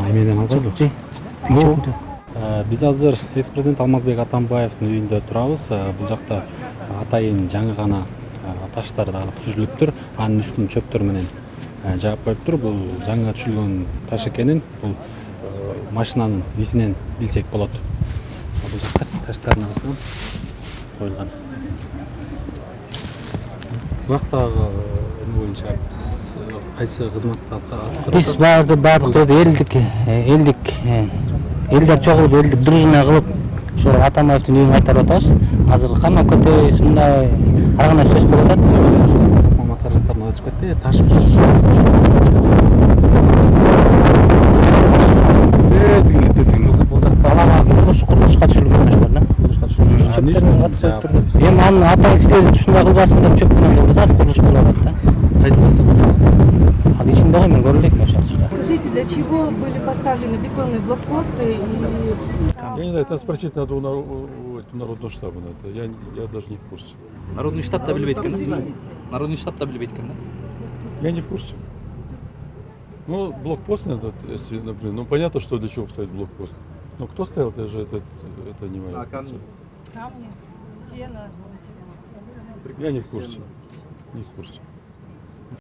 Эмеден албайбы? Жок. Биз азыр экс-президент Алмазбек Атамбаевдин үйүндө турабыз. Бул жакта атайын жаңы гана таштар дагы түзүлүптүр. Анын үстүн чөптөр менен жаап коюптур. Бул жаңы түзүлгөн таш экенин бул машинанын изинен билсек болот. Бул жакта таштардын арасынан коюлган. Убактагы боюнча сиз кайсы кызматты аткарып Биз баардык жерде элдер чогулуп, элдик дружина кылып, ошо Атамбаевдин үйүн кайтарып атабыз. Азыр камап кетебиз, мындай ар кандай сөз болуп атат. Сапма каражаттарын ачып кетти. Таш курулушка түшүрүлгөн да. Эми анын ата иштерин ушундай кылбасын деп чөп менен болуп атат, курулуш болуп атат да. кайсы жакта? Ал ичинде го мен көрө элекмин ошол жакта. Скажите, для чего были поставлены бетонные блокпосты и... Я не знаю, это спросить надо у народного штаба. Я даже не в курсе. Народный штаб-то билбейт экен да? Народный штаб-то билбейт экен да? Я не в курсе. Ну, блокпост надо, если, например, ну понятно, что для чего поставить блокпост. Но кто ставил, это же это не моя. Камни, сено. Я не в курсе. Не в курсе.